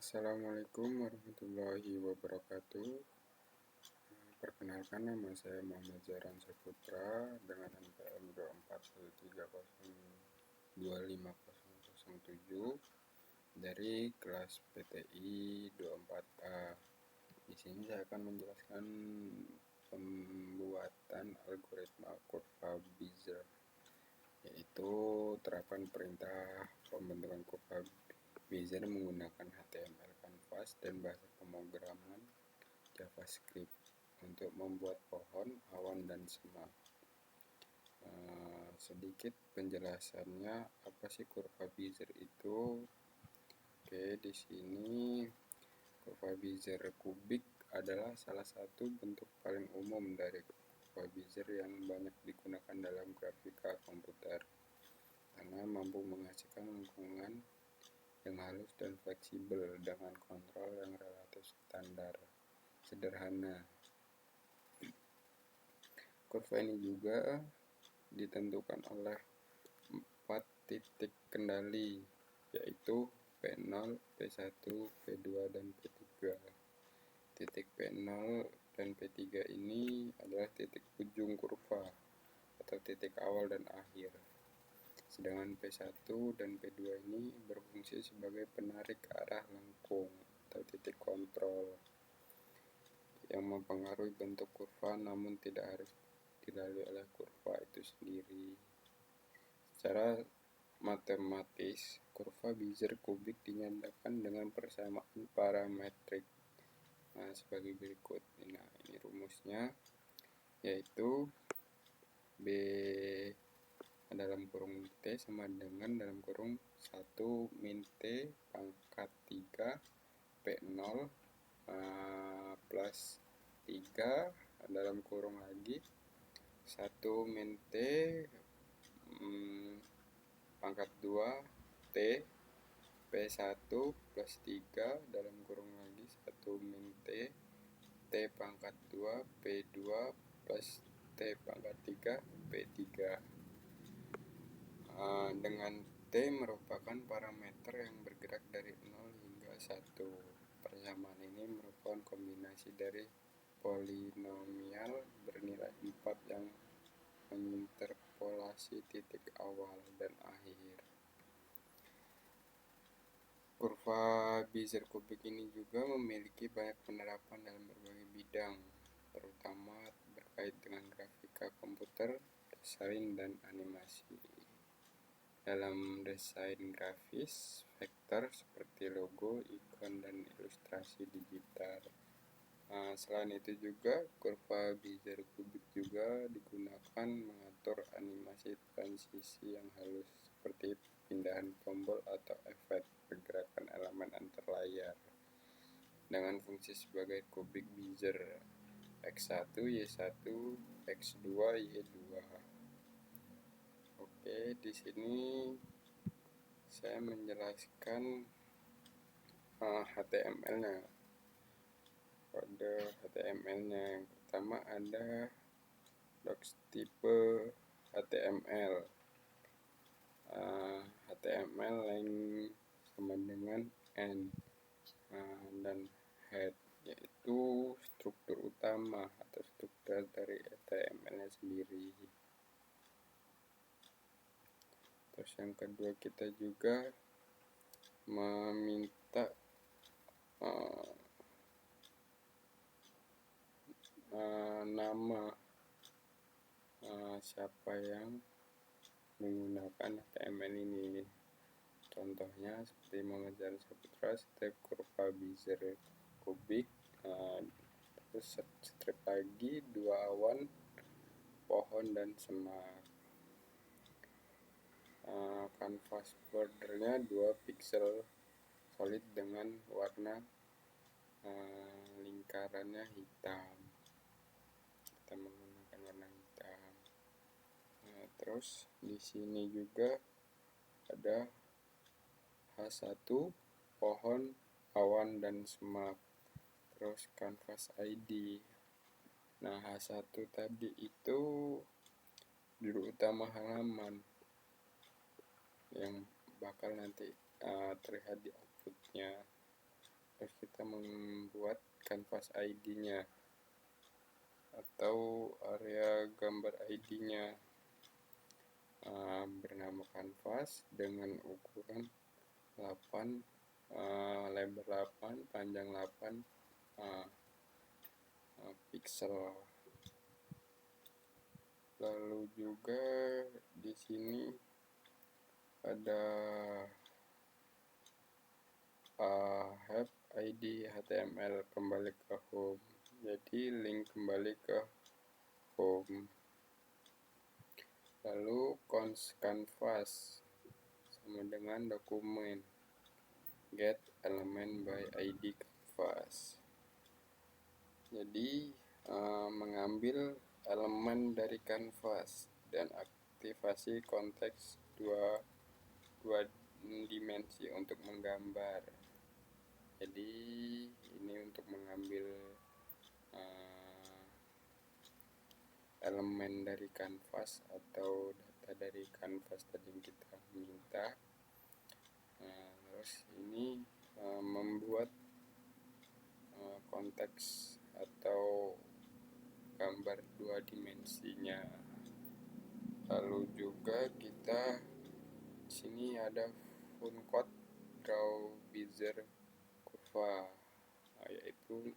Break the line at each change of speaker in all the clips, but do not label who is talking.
Assalamualaikum warahmatullahi wabarakatuh. Perkenalkan, nama saya Muhammad Zahran Saputra dengan NPM 2413025007 dari kelas PTI 24A. Di sini saya akan menjelaskan pembuatan algoritma kurva Bezier, yaitu terapan perintah pembentukan kurva Bezier menggunakan HTML Canvas dan bahasa pemrograman JavaScript untuk membuat pohon, awan, dan semak. Sedikit penjelasannya, apa sih kurva Bezier itu? Oke, di sini kurva Bezier kubik adalah salah satu bentuk paling umum dari kurva Bezier yang banyak digunakan dalam grafika komputer karena mampu menghasilkan lingkungan yang halus dan fleksibel dengan kontrol yang relatif sederhana. Kurva ini juga ditentukan oleh 4 titik kendali, yaitu P0, P1, P2, dan P3. Titik P0 dan P3 ini adalah titik ujung kurva atau titik awal dan akhir. Sedangkan P1 dan P2 ini berfungsi sebagai penarik arah lengkung atau titik kontrol yang mempengaruhi bentuk kurva, namun tidak harus dilalui oleh kurva itu sendiri. Secara matematis, kurva Bezier kubik dinyatakan dengan persamaan parametrik sebagai berikut. Nah, ini rumusnya, yaitu B dalam kurung T sama dengan dalam kurung 1 min T pangkat 3 P0 plus 3 dalam kurung lagi 1 min T pangkat 2 T P1 plus 3 dalam kurung lagi 1 min T T pangkat 2 P2 plus T pangkat 3 P3. Dengan T merupakan parameter yang bergerak dari 0 hingga 1. Persamaan ini merupakan kombinasi dari polinomial bernilai 4 yang menginterpolasi titik awal dan akhir. Kurva Bezier kubik ini juga memiliki banyak penerapan dalam berbagai bidang, terutama berkait dengan grafika komputer, desain, dan animasi. Dalam desain grafis, vektor seperti logo, ikon, dan ilustrasi digital. Selain itu juga, kurva Bezier kubik juga digunakan mengatur animasi transisi yang halus seperti pindahan tombol atau efek pergerakan elemen antar layar dengan fungsi sebagai kubik Bezier X1, Y1, X2, Y2. Oke, di sini saya menjelaskan HTML-nya. Kode HTML-nya yang pertama ada docs tipe HTML. HTML yang sama dengan N dan head, yaitu struktur utama atau struktur dari HTML-nya sendiri. Terus yang kedua, kita juga meminta nama siapa yang menggunakan HTML ini. Contohnya seperti Muhammad Zahran Saputra, strip kurva Bezier kubik, terus strip lagi 2 awan, pohon, dan semak. Canvas bordernya 2 pixel solid dengan warna lingkarannya hitam. Kita menggunakan warna hitam. Terus di sini juga ada H1, pohon, awan, dan semak. Terus canvas ID. Nah, H1 tadi itu judul utama halaman yang bakal nanti terlihat di outputnya. terus kita membuat canvas ID-nya atau area gambar ID-nya, bernama canvas dengan ukuran 8, lebar 8, panjang 8 pixel. Lalu juga di sini ada have ID HTML, kembali ke home. Jadi link kembali ke home. Lalu cons canvas sama dengan dokumen get element by ID canvas. Jadi mengambil elemen dari canvas dan aktivasi konteks dua dimensi untuk menggambar. Jadi ini untuk mengambil elemen dari canvas atau data dari canvas tadi yang kita minta. Terus ini membuat konteks atau gambar dua dimensinya. Lalu juga kita di sini ada Funcode Draw Bezier Curva, yaitu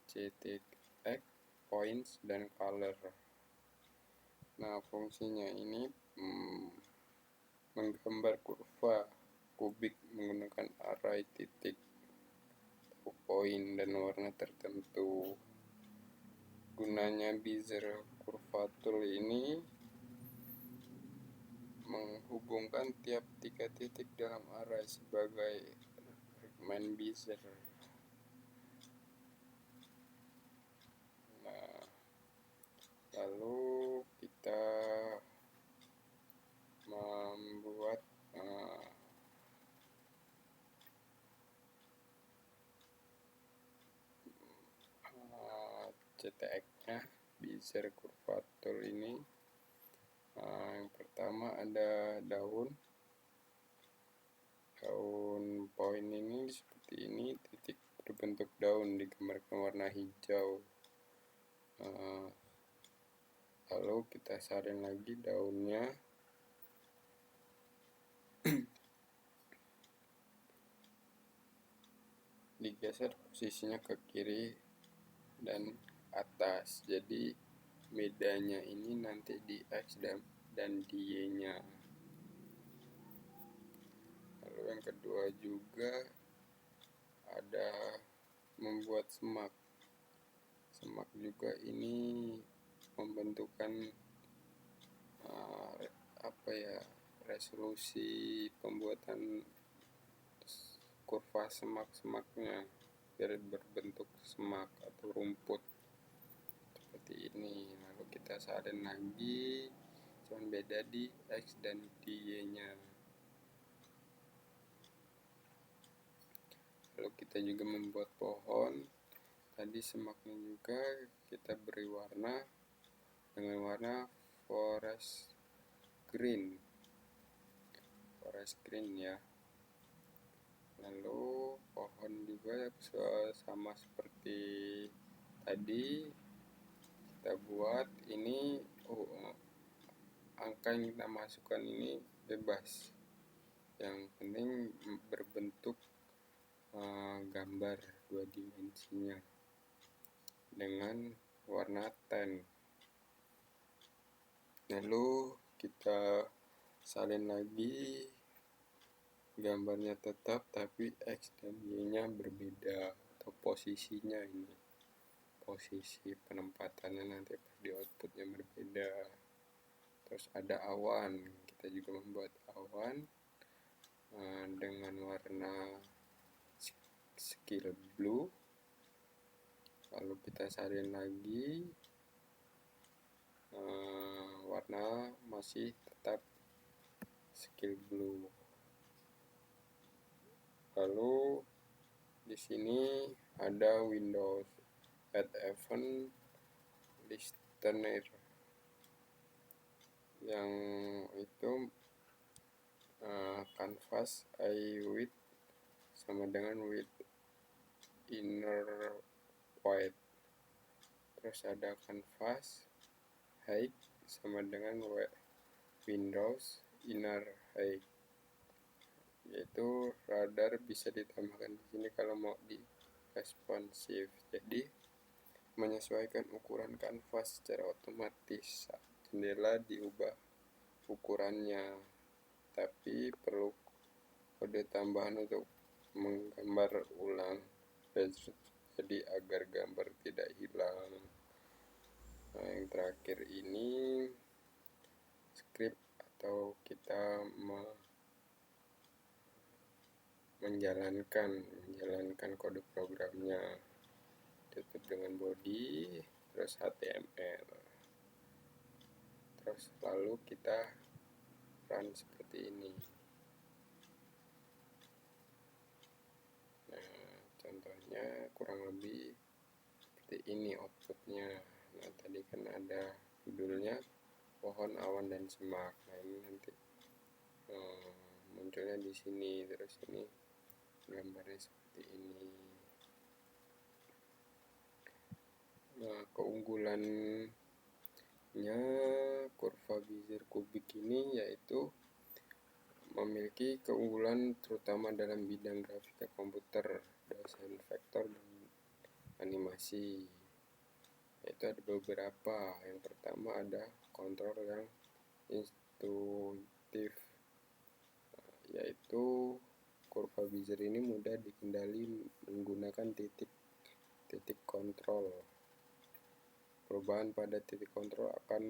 CTX, Points, dan Color. Nah, fungsinya ini menggambar kurva kubik menggunakan array titik atau poin dan warna tertentu. Gunanya Bezier Curva Tool ini menghubungkan tiap 3 titik dalam array sebagai segmen Bezier. Nah, lalu kita membuat CTX-nya Bezier Curva Tool ini. Yang pertama ada daun poin ini seperti ini, titik berbentuk daun digambarkan warna hijau. Lalu kita salin lagi daunnya. Digeser posisinya ke kiri dan atas, jadi bedanya ini nanti di X dan di Y-nya. Lalu yang kedua juga ada membuat semak juga. Ini membentukkan resolusi pembuatan kurva semak-semaknya biar berbentuk semak atau rumput seperti ini. Lalu kita salin lagi, cuman beda di X dan di Y-nya. Lalu kita juga membuat pohon. Tadi semaknya juga kita beri warna dengan warna forest green ya. Lalu pohon juga sama seperti tadi kita buat ini. Angka yang kita masukkan ini bebas, yang penting berbentuk gambar dua dimensinya dengan warna tan. Lalu kita salin lagi, gambarnya tetap tapi X dan Y nya berbeda, atau posisinya ini, posisi penempatannya nanti di outputnya berbeda. Terus ada awan, kita juga membuat awan dengan warna scale blue. Lalu kita salin lagi, warna masih tetap scale blue. Lalu di sini ada Windows Add Event Listener, yang itu canvas I width sama dengan width inner wide. Terus ada canvas height sama dengan windows inner height, yaitu radar bisa ditambahkan di sini kalau mau di responsif. Jadi menyesuaikan ukuran kanvas secara otomatis. Jendela diubah ukurannya, tapi perlu kode tambahan untuk menggambar ulang, jadi agar gambar tidak hilang. Nah, yang terakhir ini script atau kita menjalankan kode programnya, tutup dengan body, terus HTML, terus lalu kita run seperti ini. Nah, contohnya kurang lebih seperti ini outputnya. Nah, tadi kan ada judulnya pohon, awan, dan semak. Nah, ini nanti munculnya di sini, terus ini gambarnya seperti ini. Nah, keunggulannya kurva Bezier kubik ini yaitu memiliki keunggulan terutama dalam bidang grafika komputer, desain vektor, dan animasi. Yaitu ada beberapa. Yang pertama ada kontrol yang intuitif, yaitu kurva Bezier ini mudah dikendali menggunakan titik kontrol. Perubahan pada titik kontrol akan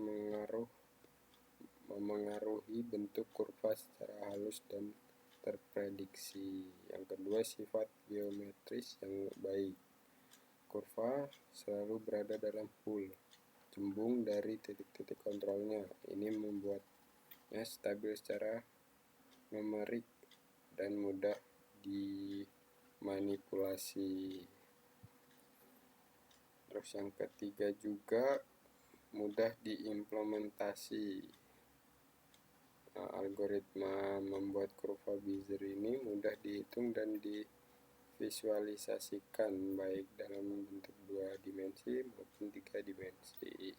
memengaruhi bentuk kurva secara halus dan terprediksi. Yang kedua, sifat geometris yang baik. Kurva selalu berada dalam pool cembung dari titik-titik kontrolnya. Ini membuatnya stabil secara numerik dan mudah dimanipulasi. Terus yang ketiga juga mudah diimplementasi. Nah, algoritma membuat kurva Bezier ini mudah dihitung dan divisualisasikan baik dalam bentuk 2 dimensi maupun 3 dimensi.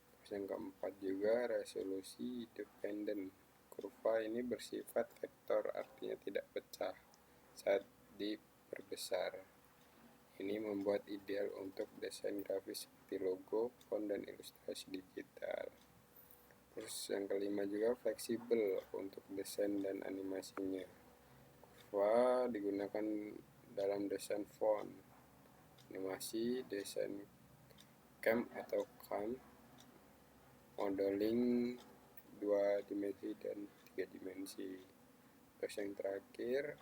Terus yang keempat juga resolusi dependent. Kurva ini bersifat vektor, artinya tidak pecah saat diperbesar. Ini membuat ideal untuk desain grafis seperti logo, font, dan ilustrasi digital. Terus yang kelima juga fleksibel untuk desain dan animasinya. Kurva digunakan dalam desain font, animasi, desain cam atau cam, modeling 2 dimensi dan 3 dimensi. Terus yang terakhir,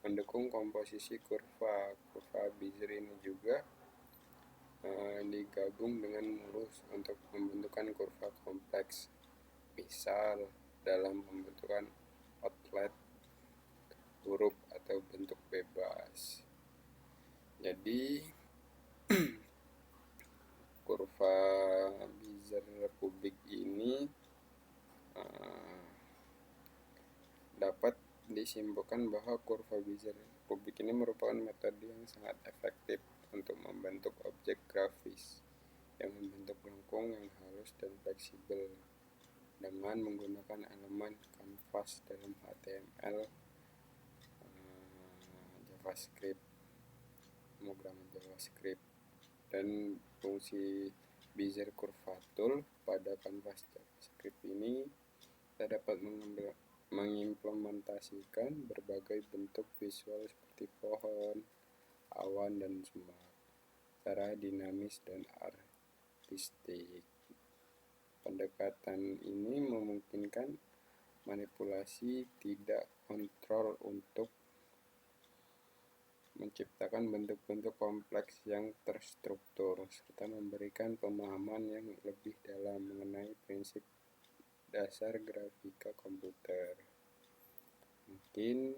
mendukung komposisi kurva. Kurva Bezier ini juga digabung dengan mulus untuk pembentukan kurva kompleks, misal dalam pembentukan outlet huruf atau bentuk bebas. Jadi kurva Bezier kubik ini dapat disimpulkan bahwa kurva Bezier kubik ini merupakan metode yang sangat efektif untuk membentuk objek grafis yang membentuk lengkung yang halus dan fleksibel dengan menggunakan elemen kanvas dalam HTML, JavaScript, pemrograman JavaScript, dan fungsi Bezier Curve Tool. Pada kanvas JavaScript ini kita dapat mengimplementasikan berbagai bentuk visual seperti pohon, awan, dan semak secara dinamis dan artistik. Pendekatan ini memungkinkan manipulasi tidak kontrol untuk menciptakan bentuk-bentuk kompleks yang terstruktur, serta memberikan pemahaman yang lebih dalam mengenai prinsip dasar grafika komputer. Mungkin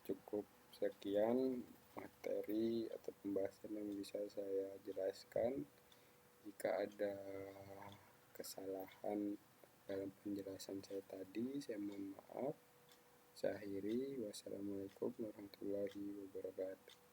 cukup sekian materi atau pembahasan yang bisa saya jelaskan. Jika ada kesalahan dalam penjelasan saya tadi, saya mohon maaf. Saya akhiri, wassalamualaikum warahmatullahi wabarakatuh.